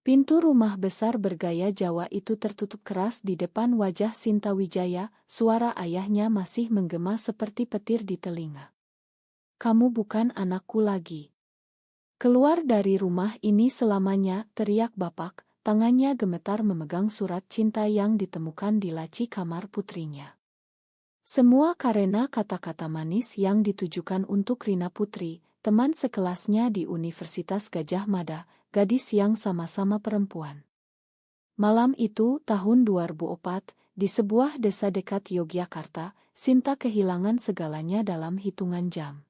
Pintu rumah besar bergaya Jawa itu tertutup keras di depan wajah Sinta Wijaya, suara ayahnya masih menggema seperti petir di telinga. "Kamu bukan anakku lagi. Keluar dari rumah ini selamanya," teriak Bapak, tangannya gemetar memegang surat cinta yang ditemukan di laci kamar putrinya. Semua karena kata-kata manis yang ditujukan untuk Rina Putri, teman sekelasnya di Universitas Gadjah Mada, gadis yang sama-sama perempuan. Malam itu, tahun 2004, di sebuah desa dekat Yogyakarta, Sinta kehilangan segalanya dalam hitungan jam.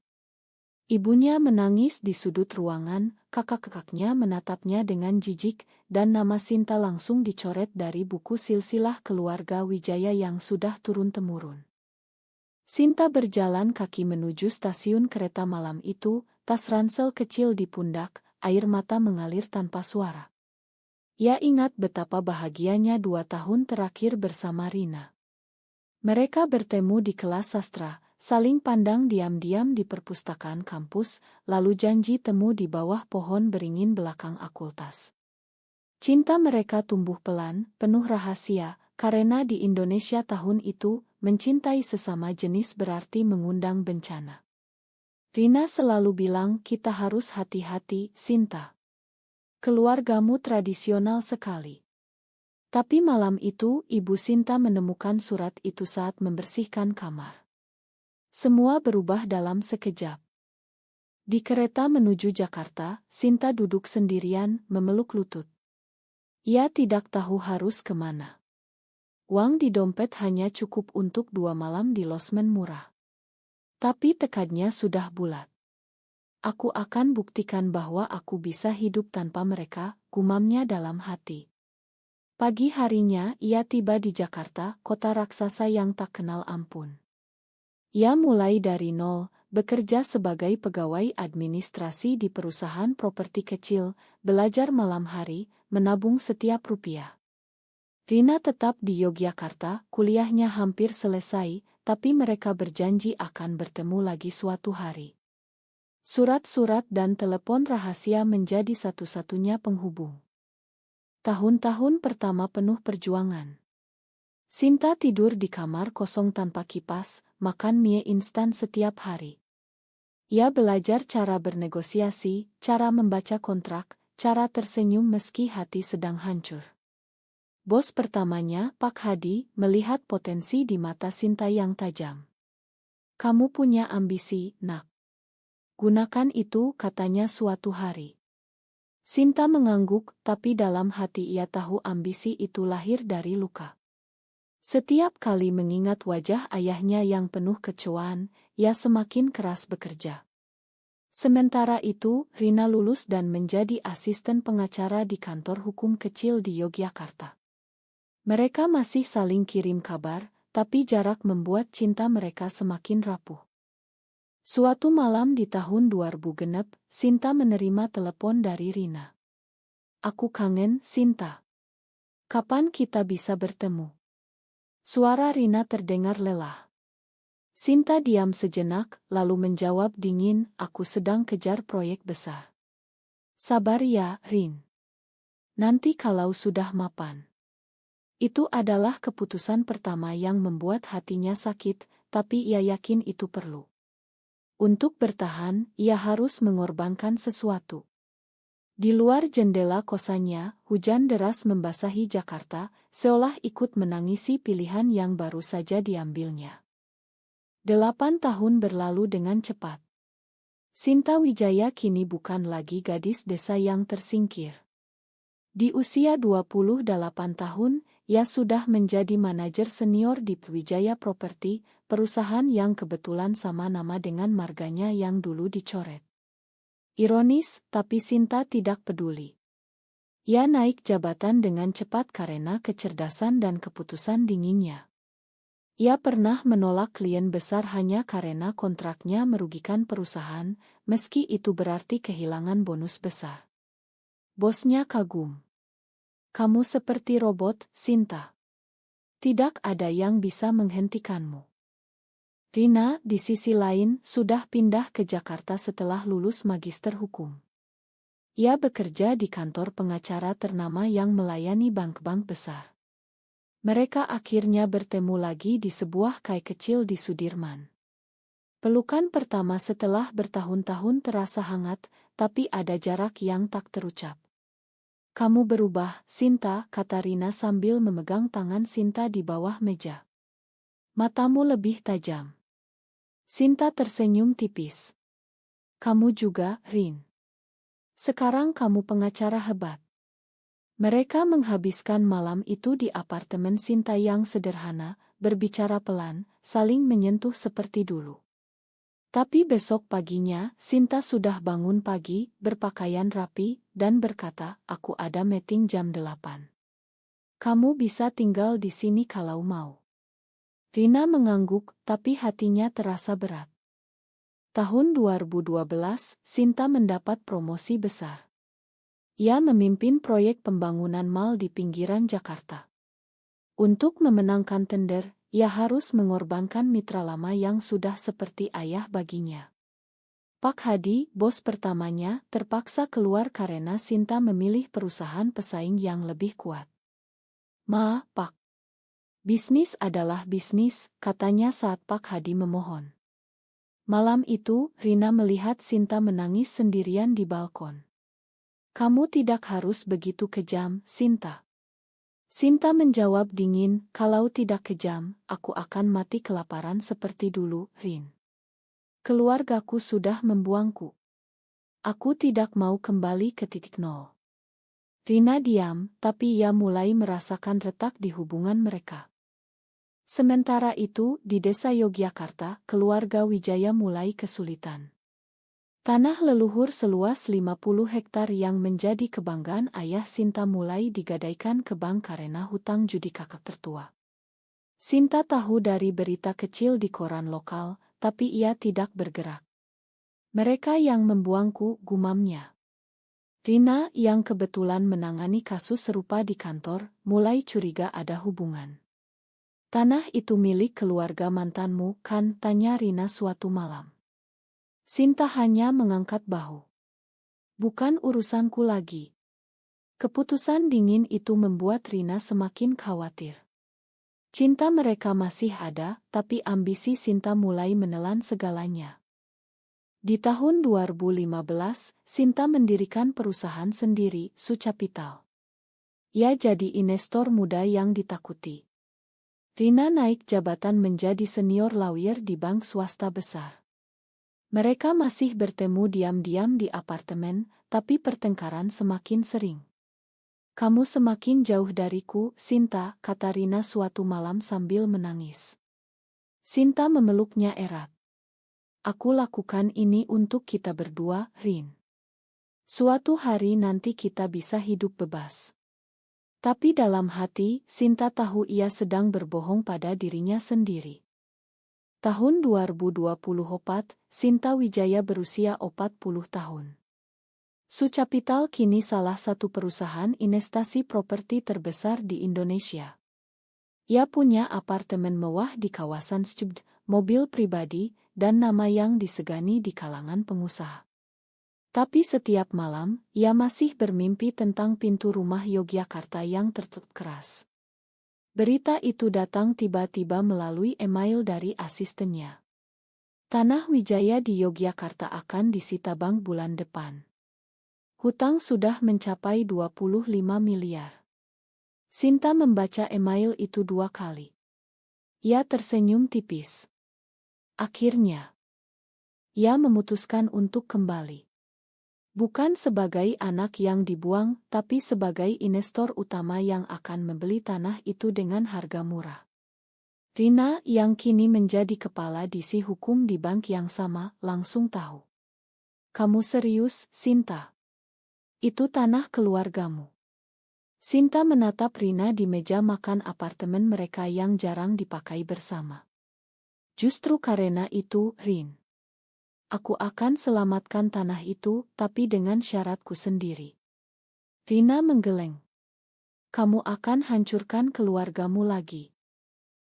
Ibunya menangis di sudut ruangan, kakak-kakaknya menatapnya dengan jijik, dan nama Sinta langsung dicoret dari buku silsilah keluarga Wijaya yang sudah turun-temurun. Sinta berjalan kaki menuju stasiun kereta malam itu, tas ransel kecil di pundak, air mata mengalir tanpa suara. Ia ingat betapa bahagianya 2 tahun terakhir bersama Rina. Mereka bertemu di kelas sastra, saling pandang diam-diam di perpustakaan kampus, lalu janji temu di bawah pohon beringin belakang akultas. Cinta mereka tumbuh pelan, penuh rahasia, karena di Indonesia tahun itu, mencintai sesama jenis berarti mengundang bencana. Rina selalu bilang, "Kita harus hati-hati, Sinta. Keluargamu tradisional sekali." Tapi malam itu, Ibu Sinta menemukan surat itu saat membersihkan kamar. Semua berubah dalam sekejap. Di kereta menuju Jakarta, Sinta duduk sendirian, memeluk lutut. Ia tidak tahu harus kemana. Uang di dompet hanya cukup untuk 2 malam di losmen murah. Tapi tekadnya sudah bulat. "Aku akan buktikan bahwa aku bisa hidup tanpa mereka," gumamnya dalam hati. Pagi harinya, ia tiba di Jakarta, kota raksasa yang tak kenal ampun. Ia mulai dari nol, bekerja sebagai pegawai administrasi di perusahaan properti kecil, belajar malam hari, menabung setiap rupiah. Rina tetap di Yogyakarta, kuliahnya hampir selesai, tapi mereka berjanji akan bertemu lagi suatu hari. Surat-surat dan telepon rahasia menjadi satu-satunya penghubung. Tahun-tahun pertama penuh perjuangan. Sinta tidur di kamar kosong tanpa kipas, makan mie instan setiap hari. Ia belajar cara bernegosiasi, cara membaca kontrak, cara tersenyum meski hati sedang hancur. Bos pertamanya, Pak Hadi, melihat potensi di mata Sinta yang tajam. "Kamu punya ambisi, Nak. Gunakan itu," katanya suatu hari. Sinta mengangguk, tapi dalam hati ia tahu ambisi itu lahir dari luka. Setiap kali mengingat wajah ayahnya yang penuh kecoaan, ia semakin keras bekerja. Sementara itu, Rina lulus dan menjadi asisten pengacara di kantor hukum kecil di Yogyakarta. Mereka masih saling kirim kabar, tapi jarak membuat cinta mereka semakin rapuh. Suatu malam di tahun 2006, Sinta menerima telepon dari Rina. "Aku kangen, Sinta. Kapan kita bisa bertemu?" Suara Rina terdengar lelah. Sinta diam sejenak, lalu menjawab dingin, "Aku sedang kejar proyek besar." "Sabar ya, Rin. Nanti kalau sudah mapan." Itu adalah keputusan pertama yang membuat hatinya sakit, tapi ia yakin itu perlu. Untuk bertahan, ia harus mengorbankan sesuatu. Di luar jendela kosannya, hujan deras membasahi Jakarta, seolah ikut menangisi pilihan yang baru saja diambilnya. 8 tahun berlalu dengan cepat. Sinta Wijaya kini bukan lagi gadis desa yang tersingkir. Di usia 28 tahun, ia sudah menjadi manajer senior di Wijaya Property, perusahaan yang kebetulan sama nama dengan marganya yang dulu dicoret. Ironis, tapi Sinta tidak peduli. Ia naik jabatan dengan cepat karena kecerdasan dan keputusan dinginnya. Ia pernah menolak klien besar hanya karena kontraknya merugikan perusahaan, meski itu berarti kehilangan bonus besar. Bosnya kagum. "Kamu seperti robot, Sinta. Tidak ada yang bisa menghentikanmu." Rina, di sisi lain, sudah pindah ke Jakarta setelah lulus magister hukum. Ia bekerja di kantor pengacara ternama yang melayani bank-bank besar. Mereka akhirnya bertemu lagi di sebuah kai kecil di Sudirman. Pelukan pertama setelah bertahun-tahun terasa hangat, tapi ada jarak yang tak terucap. "Kamu berubah, Sinta," kata Rina sambil memegang tangan Sinta di bawah meja. "Matamu lebih tajam." Sinta tersenyum tipis. "Kamu juga, Rin. Sekarang kamu pengacara hebat." Mereka menghabiskan malam itu di apartemen Sinta yang sederhana, berbicara pelan, saling menyentuh seperti dulu. Tapi besok paginya, Sinta sudah bangun pagi, berpakaian rapi, dan berkata, "Aku ada meeting jam 8. Kamu bisa tinggal di sini kalau mau." Rina mengangguk, tapi hatinya terasa berat. Tahun 2012, Sinta mendapat promosi besar. Ia memimpin proyek pembangunan mal di pinggiran Jakarta. Untuk memenangkan tender, ia harus mengorbankan mitra lama yang sudah seperti ayah baginya. Pak Hadi, bos pertamanya, terpaksa keluar karena Sinta memilih perusahaan pesaing yang lebih kuat. Pak. Bisnis adalah bisnis," katanya saat Pak Hadi memohon. Malam itu, Rina melihat Sinta menangis sendirian di balkon. "Kamu tidak harus begitu kejam, Sinta." Sinta menjawab dingin, "Kalau tidak kejam, aku akan mati kelaparan seperti dulu, Rin. Keluargaku sudah membuangku. Aku tidak mau kembali ke titik nol." Rina diam, tapi ia mulai merasakan retak di hubungan mereka. Sementara itu, di desa Yogyakarta, keluarga Wijaya mulai kesulitan. Tanah leluhur seluas 50 hektar yang menjadi kebanggaan ayah Sinta mulai digadaikan ke bank karena hutang judi kakak tertua. Sinta tahu dari berita kecil di koran lokal, tapi ia tidak bergerak. "Mereka yang membuangku," gumamnya. Rina, yang kebetulan menangani kasus serupa di kantor, mulai curiga ada hubungan. "Tanah itu milik keluarga mantanmu, kan?" tanya Rina suatu malam. Sinta hanya mengangkat bahu. "Bukan urusanku lagi." Keputusan dingin itu membuat Rina semakin khawatir. Cinta mereka masih ada, tapi ambisi Sinta mulai menelan segalanya. Di tahun 2015, Sinta mendirikan perusahaan sendiri, Sucapital. Ia jadi investor muda yang ditakuti. Rina naik jabatan menjadi senior lawyer di bank swasta besar. Mereka masih bertemu diam-diam di apartemen, tapi pertengkaran semakin sering. "Kamu semakin jauh dariku, Sinta," kata Rina suatu malam sambil menangis. Sinta memeluknya erat. "Aku lakukan ini untuk kita berdua, Rin. Suatu hari nanti kita bisa hidup bebas." Tapi dalam hati, Sinta tahu ia sedang berbohong pada dirinya sendiri. Tahun 2024, Sinta Wijaya berusia 40 tahun. Sucapital kini salah satu perusahaan investasi properti terbesar di Indonesia. Ia punya apartemen mewah di kawasan Stubd, mobil pribadi, dan nama yang disegani di kalangan pengusaha. Tapi setiap malam, ia masih bermimpi tentang pintu rumah Yogyakarta yang tertutup keras. Berita itu datang tiba-tiba melalui email dari asistennya. Tanah Wijaya di Yogyakarta akan disita bank bulan depan. Hutang sudah mencapai 25 miliar. Sinta membaca email itu 2 kali. Ia tersenyum tipis. Akhirnya, ia memutuskan untuk kembali. Bukan sebagai anak yang dibuang, tapi sebagai investor utama yang akan membeli tanah itu dengan harga murah. Rina, yang kini menjadi kepala divisi hukum di bank yang sama, langsung tahu. "Kamu serius, Sinta? Itu tanah keluargamu." Sinta menatap Rina di meja makan apartemen mereka yang jarang dipakai bersama. "Justru karena itu, Rin. Aku akan selamatkan tanah itu, tapi dengan syaratku sendiri." Rina menggeleng. "Kamu akan hancurkan keluargamu lagi."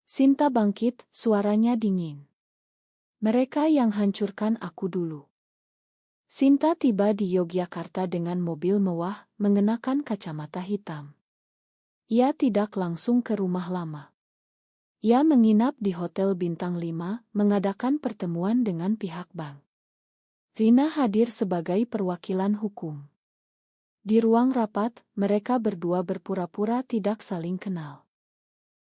Sinta bangkit, suaranya dingin. "Mereka yang hancurkan aku dulu. Sinta tiba di Yogyakarta dengan mobil mewah, mengenakan kacamata hitam. Ia tidak langsung ke rumah lama. Ia menginap di Hotel Bintang 5, mengadakan pertemuan dengan pihak bank. Rina hadir sebagai perwakilan hukum. Di ruang rapat, mereka berdua berpura-pura tidak saling kenal.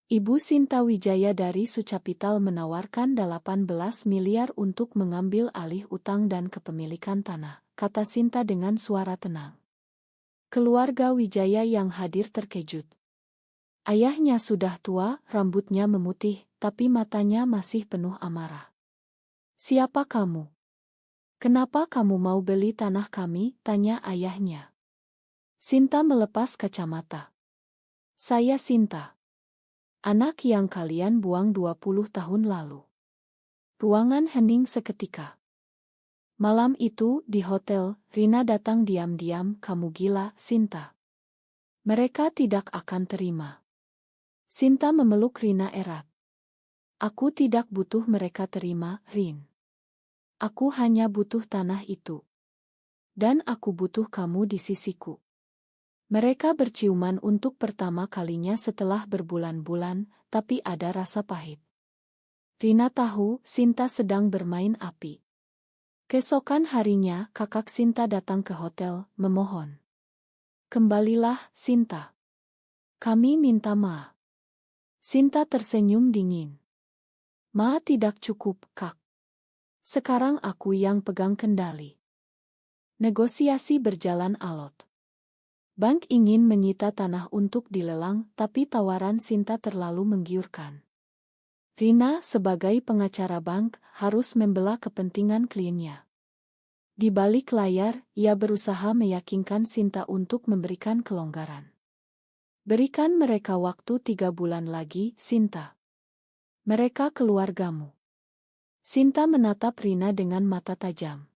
Ibu Sinta Wijaya dari Sucapital menawarkan 18 miliar untuk mengambil alih utang dan kepemilikan tanah, kata Sinta dengan suara tenang. Keluarga Wijaya yang hadir terkejut. Ayahnya sudah tua, rambutnya memutih, tapi matanya masih penuh amarah. "Siapa kamu? Kenapa kamu mau beli tanah kami?" tanya ayahnya. Sinta melepas kacamata. "Saya Sinta. Anak yang kalian buang 20 tahun lalu." Ruangan hening seketika. Malam itu, di hotel, Rina datang diam-diam. "Kamu gila, Sinta. Mereka tidak akan terima." Sinta memeluk Rina erat. "Aku tidak butuh mereka terima, Rin. Aku hanya butuh tanah itu. Dan aku butuh kamu di sisiku." Mereka berciuman untuk pertama kalinya setelah berbulan-bulan, tapi ada rasa pahit. Rina tahu Sinta sedang bermain api. Keesokan harinya, kakak Sinta datang ke hotel, memohon. "Kembalilah, Sinta. Kami minta maaf." Sinta tersenyum dingin. "Ma tidak cukup, Kak. Sekarang aku yang pegang kendali." Negosiasi berjalan alot. Bank ingin menyita tanah untuk dilelang, tapi tawaran Sinta terlalu menggiurkan. Rina, sebagai pengacara bank, harus membela kepentingan kliennya. Di balik layar, ia berusaha meyakinkan Sinta untuk memberikan kelonggaran. "Berikan mereka waktu 3 bulan lagi, Sinta. Mereka keluargamu." Sinta menatap Rina dengan mata tajam.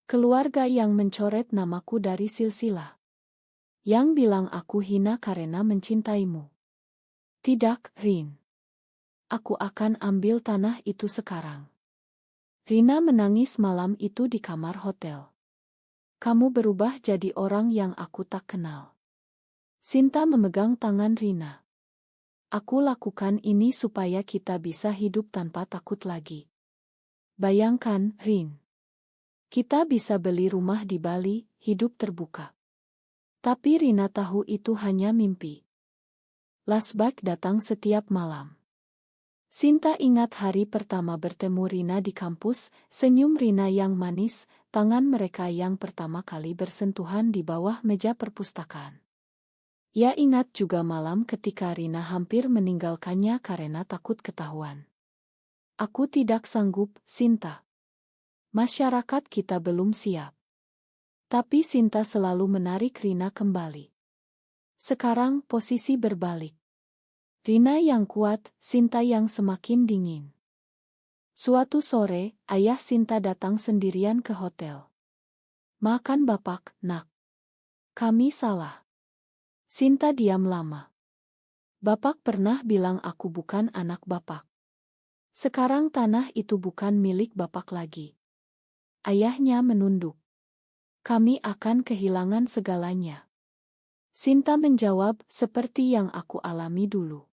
"Keluarga yang mencoret namaku dari silsilah. Yang bilang aku hina karena mencintaimu." "Tidak, Rin. Aku akan ambil tanah itu sekarang." Rina menangis malam itu di kamar hotel. "Kamu berubah jadi orang yang aku tak kenal." Sinta memegang tangan Rina. "Aku lakukan ini supaya kita bisa hidup tanpa takut lagi. Bayangkan, Rin. Kita bisa beli rumah di Bali, hidup terbuka." Tapi Rina tahu itu hanya mimpi. Flashback datang setiap malam. Sinta ingat hari pertama bertemu Rina di kampus, senyum Rina yang manis, tangan mereka yang pertama kali bersentuhan di bawah meja perpustakaan. Ia ingat juga malam ketika Rina hampir meninggalkannya karena takut ketahuan. "Aku tidak sanggup, Sinta. Masyarakat kita belum siap." Tapi Sinta selalu menarik Rina kembali. Sekarang posisi berbalik. Rina yang kuat, Sinta yang semakin dingin. Suatu sore, ayah Sinta datang sendirian ke hotel. "Makan Bapak, Nak. Kami salah." Sinta diam lama. "Bapak pernah bilang aku bukan anak Bapak. Sekarang tanah itu bukan milik Bapak lagi." Ayahnya menunduk. "Kami akan kehilangan segalanya." Sinta menjawab, "Seperti yang aku alami dulu."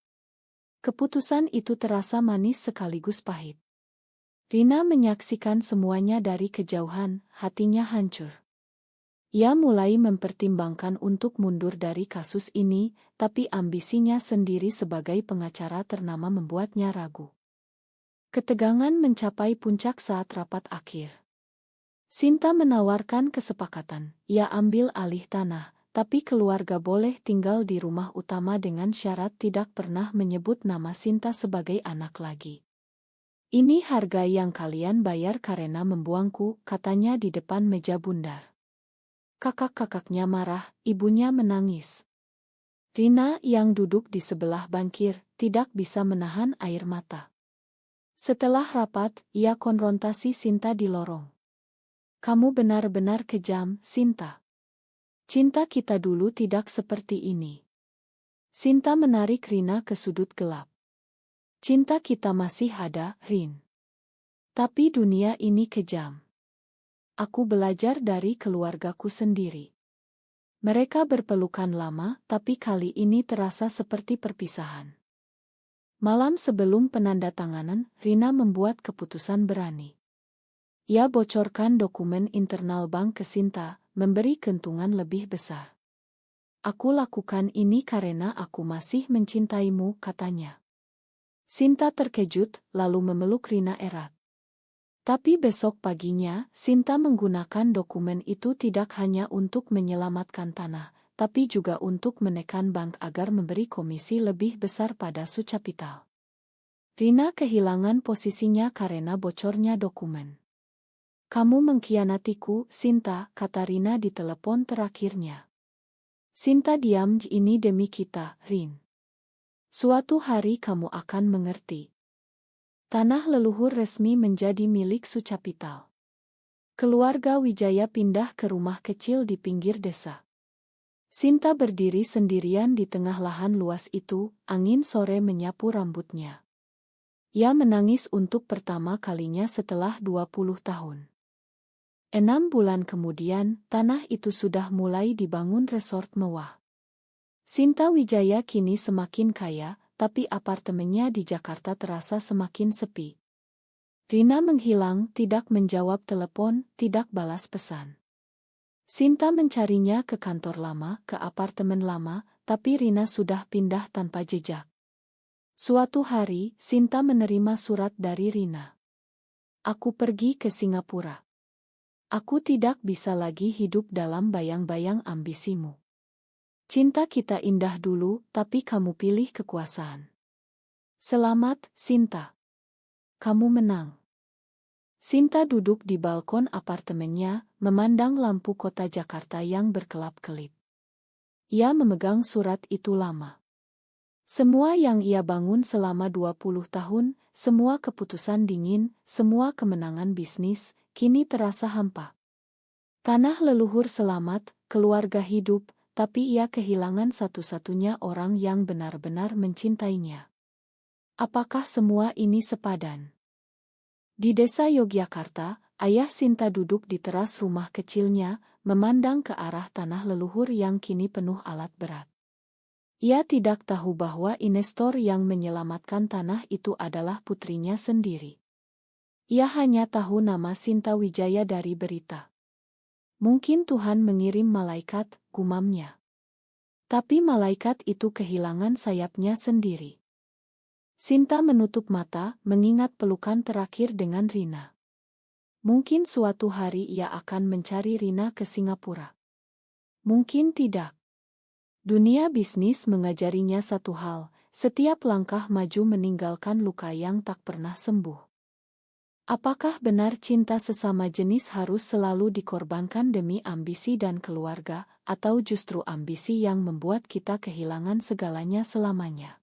Keputusan itu terasa manis sekaligus pahit. Rina menyaksikan semuanya dari kejauhan, hatinya hancur. Ia mulai mempertimbangkan untuk mundur dari kasus ini, tapi ambisinya sendiri sebagai pengacara ternama membuatnya ragu. Ketegangan mencapai puncak saat rapat akhir. Sinta menawarkan kesepakatan, ia ambil alih tanah, tapi keluarga boleh tinggal di rumah utama dengan syarat tidak pernah menyebut nama Sinta sebagai anak lagi. "Ini harga yang kalian bayar karena membuangku," katanya di depan meja bundar. Kakak-kakaknya marah, ibunya menangis. Rina yang duduk di sebelah bankir, tidak bisa menahan air mata. Setelah rapat, ia konfrontasi Sinta di lorong. "Kamu benar-benar kejam, Sinta. Cinta kita dulu tidak seperti ini." Sinta menarik Rina ke sudut gelap. "Cinta kita masih ada, Rin. Tapi dunia ini kejam. Aku belajar dari keluargaku sendiri. Mereka berpelukan lama, tapi kali ini terasa seperti perpisahan. Malam sebelum penandatanganan, Rina membuat keputusan berani. Ia bocorkan dokumen internal bank ke Sinta, memberi keuntungan lebih besar. Aku lakukan ini karena aku masih mencintaimu, katanya. Sinta terkejut, lalu memeluk Rina erat. Tapi besok paginya, Sinta menggunakan dokumen itu tidak hanya untuk menyelamatkan tanah, tapi juga untuk menekan bank agar memberi komisi lebih besar pada Sucapital. Rina kehilangan posisinya karena bocornya dokumen. Kamu mengkhianatiku, Sinta, kata Rina di telepon terakhirnya. Sinta diam, ini demi kita, Rin. Suatu hari kamu akan mengerti. Tanah leluhur resmi menjadi milik Sucapital. Keluarga Wijaya pindah ke rumah kecil di pinggir desa. Sinta berdiri sendirian di tengah lahan luas itu, angin sore menyapu rambutnya. Ia menangis untuk pertama kalinya setelah 20 tahun. 6 bulan kemudian, tanah itu sudah mulai dibangun resort mewah. Sinta Wijaya kini semakin kaya, tapi apartemennya di Jakarta terasa semakin sepi. Rina menghilang, tidak menjawab telepon, tidak balas pesan. Sinta mencarinya ke kantor lama, ke apartemen lama, tapi Rina sudah pindah tanpa jejak. Suatu hari, Sinta menerima surat dari Rina. Aku pergi ke Singapura. Aku tidak bisa lagi hidup dalam bayang-bayang ambisimu. Cinta kita indah dulu, tapi kamu pilih kekuasaan. Selamat, Sinta. Kamu menang. Sinta duduk di balkon apartemennya, memandang lampu kota Jakarta yang berkelap-kelip. Ia memegang surat itu lama. Semua yang ia bangun selama 20 tahun, semua keputusan dingin, semua kemenangan bisnis, kini terasa hampa. Tanah leluhur selamat, keluarga hidup, tapi ia kehilangan satu-satunya orang yang benar-benar mencintainya. Apakah semua ini sepadan? Di desa Yogyakarta, ayah Sinta duduk di teras rumah kecilnya, memandang ke arah tanah leluhur yang kini penuh alat berat. Ia tidak tahu bahwa investor yang menyelamatkan tanah itu adalah putrinya sendiri. Ia hanya tahu nama Sinta Wijaya dari berita. Mungkin Tuhan mengirim malaikat, gumamnya. Tapi malaikat itu kehilangan sayapnya sendiri. Sinta menutup mata, mengingat pelukan terakhir dengan Rina. Mungkin suatu hari ia akan mencari Rina ke Singapura. Mungkin tidak. Dunia bisnis mengajarinya satu hal, setiap langkah maju meninggalkan luka yang tak pernah sembuh. Apakah benar cinta sesama jenis harus selalu dikorbankan demi ambisi dan keluarga, atau justru ambisi yang membuat kita kehilangan segalanya selamanya?